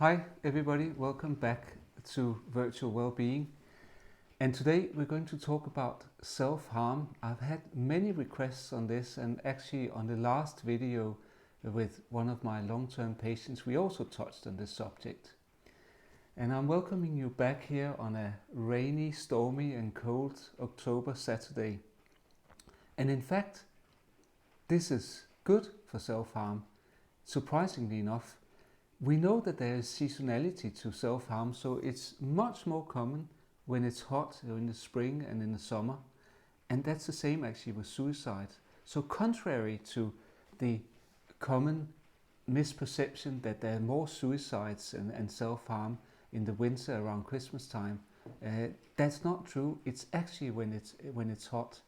Hi everybody, welcome back to Virtual Wellbeing. And today we're going to talk about self-harm. I've had many requests on this, and actually on the last video with one of my long-term patients we also touched on this subject. And I'm welcoming you back here on a rainy, stormy and cold October Saturday. And in fact, this is good for self-harm. Surprisingly enough, we know that there is seasonality to self-harm, so it's much more common when it's hot in the spring and in the summer. And that's the same actually with suicide. So contrary to the common misperception that there are more suicides and self-harm in the winter around Christmas time, that's not true. It's actually when it's hot.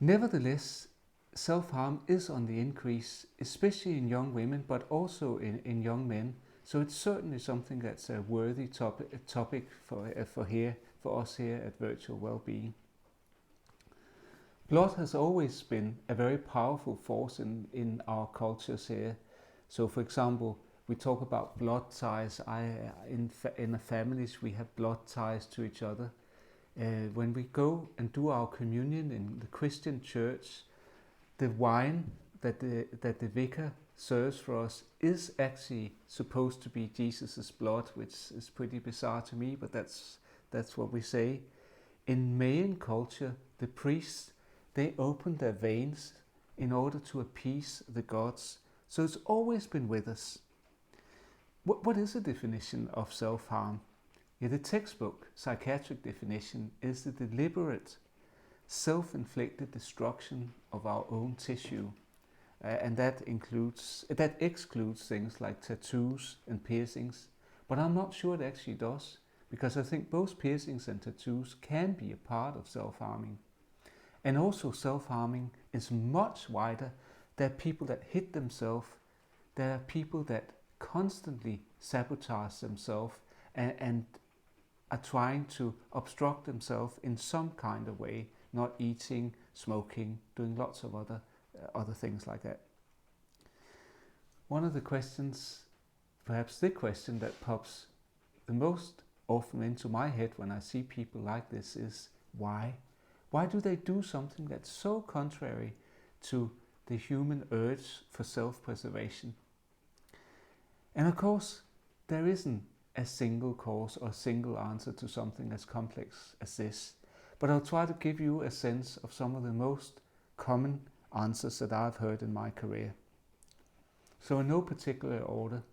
Nevertheless, self-harm is on the increase, especially in young women, but also in young men. So it's certainly something that's a worthy topic for us here at Virtual Wellbeing. Blood has always been a very powerful force in our cultures here. So, for example, we talk about blood ties. In the families, we have blood ties to each other. When we go and do our communion in the Christian church, the wine that the vicar serves for us is actually supposed to be Jesus' blood, which is pretty bizarre to me, but that's what we say. In Mayan culture, the priests, they open their veins in order to appease the gods. So it's always been with us. What is the definition of self-harm? Yeah, the textbook psychiatric definition is the deliberate self-inflicted destruction of our own tissue, and that excludes things like tattoos and piercings, but I'm not sure it actually does, because I think both piercings and tattoos can be a part of self-harming. And also self-harming is much wider. There are people that hit themselves, there are people that constantly sabotage themselves and are trying to obstruct themselves in some kind of way, not eating, smoking, doing lots of other things like that. One of the questions, perhaps the question that pops the most often into my head when I see people like this is why? Why do they do something that's so contrary to the human urge for self-preservation? And of course, there isn't a single cause or single answer to something as complex as this. But I'll try to give you a sense of some of the most common answers that I've heard in my career. So in no particular order,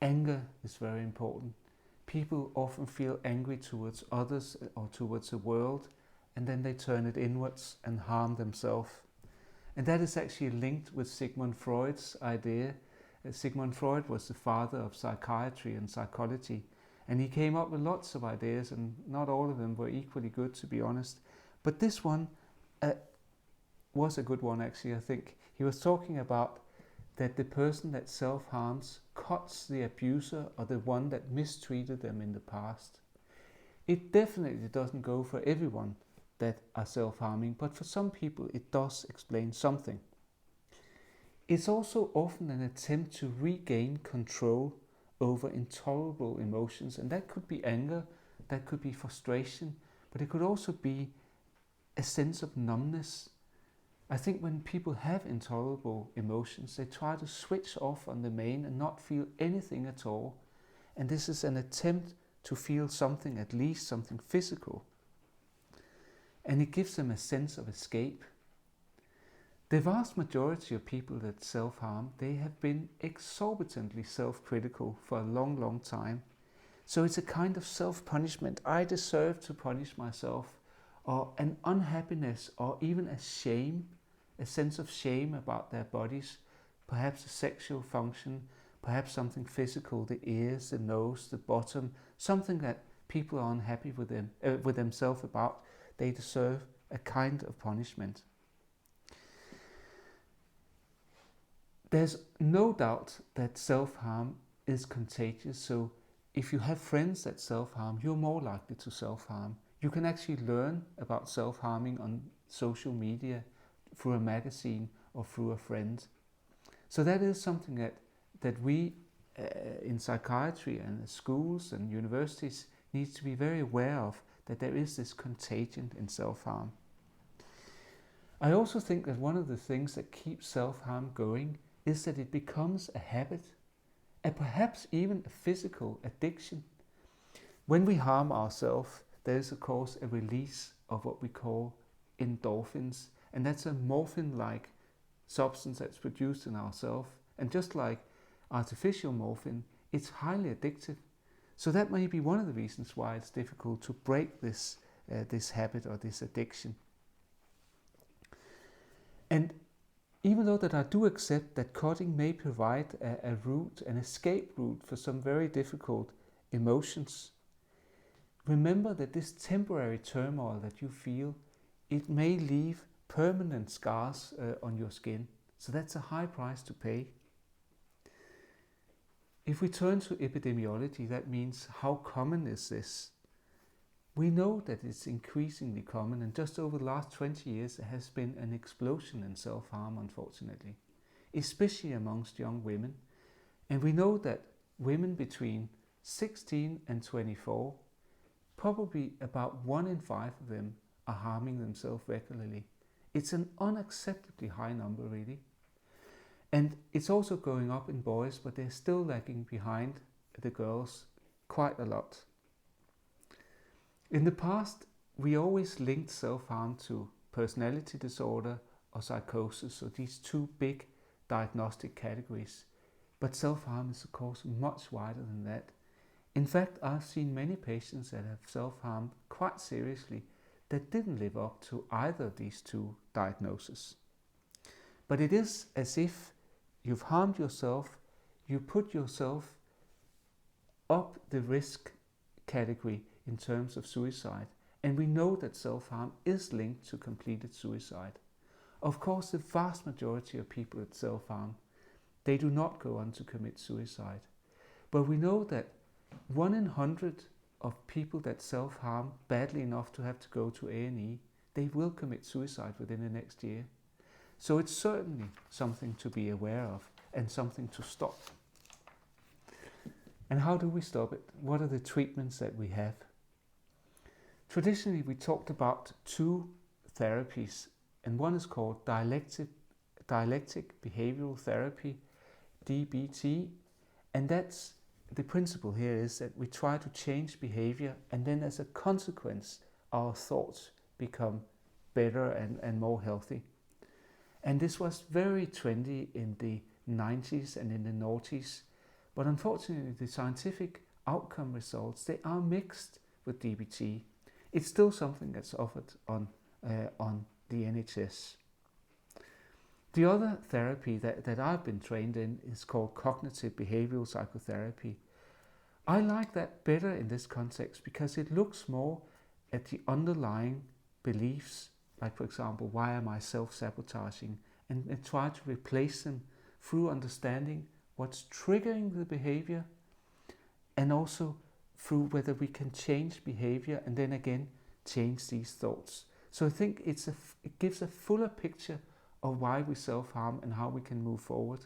anger is very important. People often feel angry towards others or towards the world, and then they turn it inwards and harm themselves. And that is actually linked with Sigmund Freud's idea. Sigmund Freud was the father of psychiatry and psychology, and he came up with lots of ideas, and not all of them were equally good, to be honest. But this one was a good one, actually, I think. He was talking about that the person that self-harms cuts the abuser or the one that mistreated them in the past. It definitely doesn't go for everyone that are self-harming, but for some people it does explain something. It's also often an attempt to regain control over intolerable emotions, and that could be anger, that could be frustration, but it could also be a sense of numbness. I think when people have intolerable emotions, they try to switch off on the main and not feel anything at all, and this is an attempt to feel something, at least something physical, and it gives them a sense of escape. The vast majority of people that self-harm, they have been exorbitantly self-critical for a long, long time. So it's a kind of self-punishment. I deserve to punish myself, or an unhappiness, or even a shame, a sense of shame about their bodies, perhaps a sexual function, perhaps something physical, the ears, the nose, the bottom, something that people are unhappy with themselves about. They deserve a kind of punishment. There's no doubt that self-harm is contagious, so if you have friends that self-harm, you're more likely to self-harm. You can actually learn about self-harming on social media, through a magazine or through a friend. So that is something that we in psychiatry and schools and universities needs to be very aware of, that there is this contagion in self-harm. I also think that one of the things that keeps self-harm going is that it becomes a habit, and perhaps even a physical addiction. When we harm ourselves, there is of course a release of what we call endorphins, and that's a morphine-like substance that's produced in ourselves. And just like artificial morphine, it's highly addictive. So that may be one of the reasons why it's difficult to break this habit or this addiction. And even though that I do accept that cutting may provide a route, an escape route for some very difficult emotions, remember that this temporary turmoil that you feel, it may leave permanent scars on your skin. So that's a high price to pay. If we turn to epidemiology, that means how common is this? We know that it's increasingly common, and just over the last 20 years there has been an explosion in self-harm, unfortunately, especially amongst young women. And we know that women between 16 and 24, probably about 1 in 5 of them are harming themselves regularly. It's an unacceptably high number, really. And it's also going up in boys, but they're still lagging behind the girls quite a lot. In the past, we always linked self-harm to personality disorder or psychosis, so these two big diagnostic categories. But self-harm is of course much wider than that. In fact, I've seen many patients that have self-harmed quite seriously that didn't live up to either of these two diagnoses. But it is as if you've harmed yourself, you put yourself up the risk category in terms of suicide. And we know that self-harm is linked to completed suicide. Of course, the vast majority of people that self-harm, they do not go on to commit suicide. But we know that 1 in 100 of people that self-harm badly enough to have to go to A&E, they will commit suicide within the next year. So it's certainly something to be aware of and something to stop. And how do we stop it? What are the treatments that we have? Traditionally, we talked about 2 therapies, and one is called dialectic behavioral therapy, DBT, and that's the principle here is that we try to change behavior, and then as a consequence our thoughts become better and more healthy. And this was very trendy in the 90s and in the noughties, but unfortunately the scientific outcome results, they are mixed with DBT. It's still something that's offered on the NHS. The other therapy that I've been trained in is called cognitive behavioral psychotherapy. I like that better in this context because it looks more at the underlying beliefs, like for example, why am I self-sabotaging, and try to replace them through understanding what's triggering the behavior, and also through whether we can change behavior and then again change these thoughts. So I think it gives a fuller picture of why we self-harm and how we can move forward.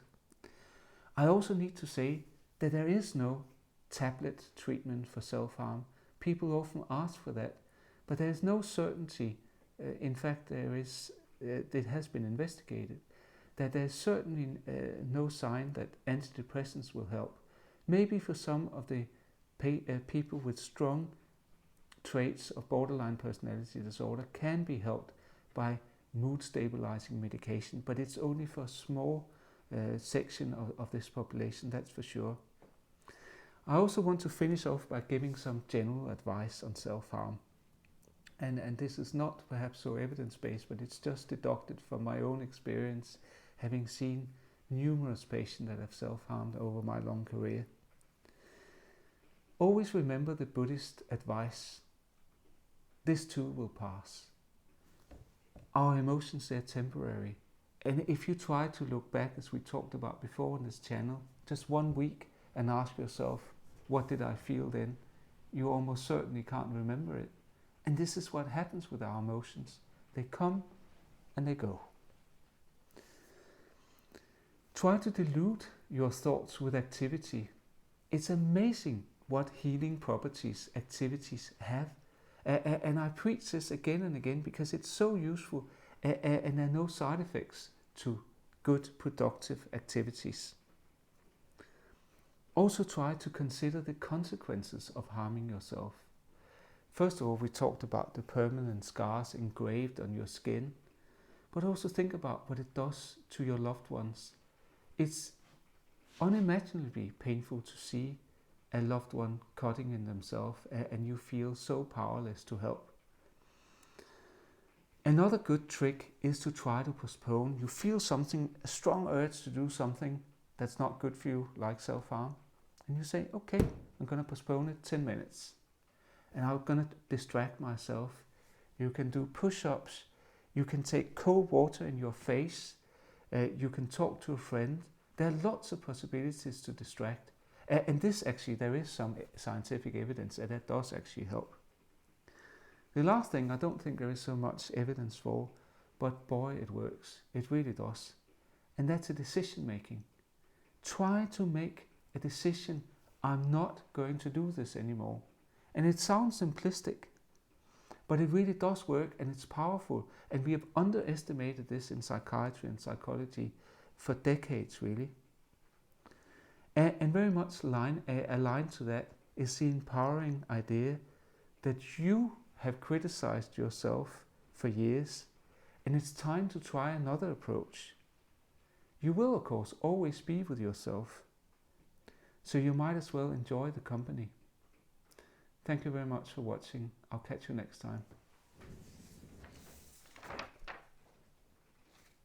I also need to say that there is no tablet treatment for self-harm. People often ask for that, but there is no certainty. In fact, it has been investigated that there's certainly no sign that antidepressants will help. Maybe for some of the people with strong traits of borderline personality disorder can be helped by mood stabilizing medication, but it's only for a small section of this population, that's for sure. I also want to finish off by giving some general advice on self-harm. And this is not perhaps so evidence-based, but it's just deducted from my own experience, having seen numerous patients that have self-harmed over my long career. Always remember the Buddhist advice. This too will pass. Our emotions, they're temporary. And if you try to look back, as we talked about before on this channel, just 1 week and ask yourself, what did I feel then? You almost certainly can't remember it. And this is what happens with our emotions. They come and they go. Try to dilute your thoughts with activity. it's amazing what healing properties activities have. And I preach this again and again because it's so useful, and there are no side effects to good productive activities. Also try to consider the consequences of harming yourself. First of all, we talked about the permanent scars engraved on your skin, but also think about what it does to your loved ones. It's unimaginably painful to see a loved one cutting in themselves, and you feel so powerless to help. Another good trick is to try to postpone. You feel something, a strong urge to do something that's not good for you, like self-harm, and you say, okay, I'm going to postpone it 10 minutes and I'm going to distract myself. You can do push-ups, you can take cold water in your face, you can talk to a friend. There are lots of possibilities to distract. And this actually, there is some scientific evidence that that does actually help. The last thing, I don't think there is so much evidence for, but boy, it works. It really does. And that's a decision making. Try to make a decision. I'm not going to do this anymore. And it sounds simplistic, but it really does work, and it's powerful. And we have underestimated this in psychiatry and psychology for decades, really. And very much aligned to that is the empowering idea that you have criticized yourself for years, and it's time to try another approach. You will, of course, always be with yourself, so you might as well enjoy the company. Thank you very much for watching. I'll catch you next time.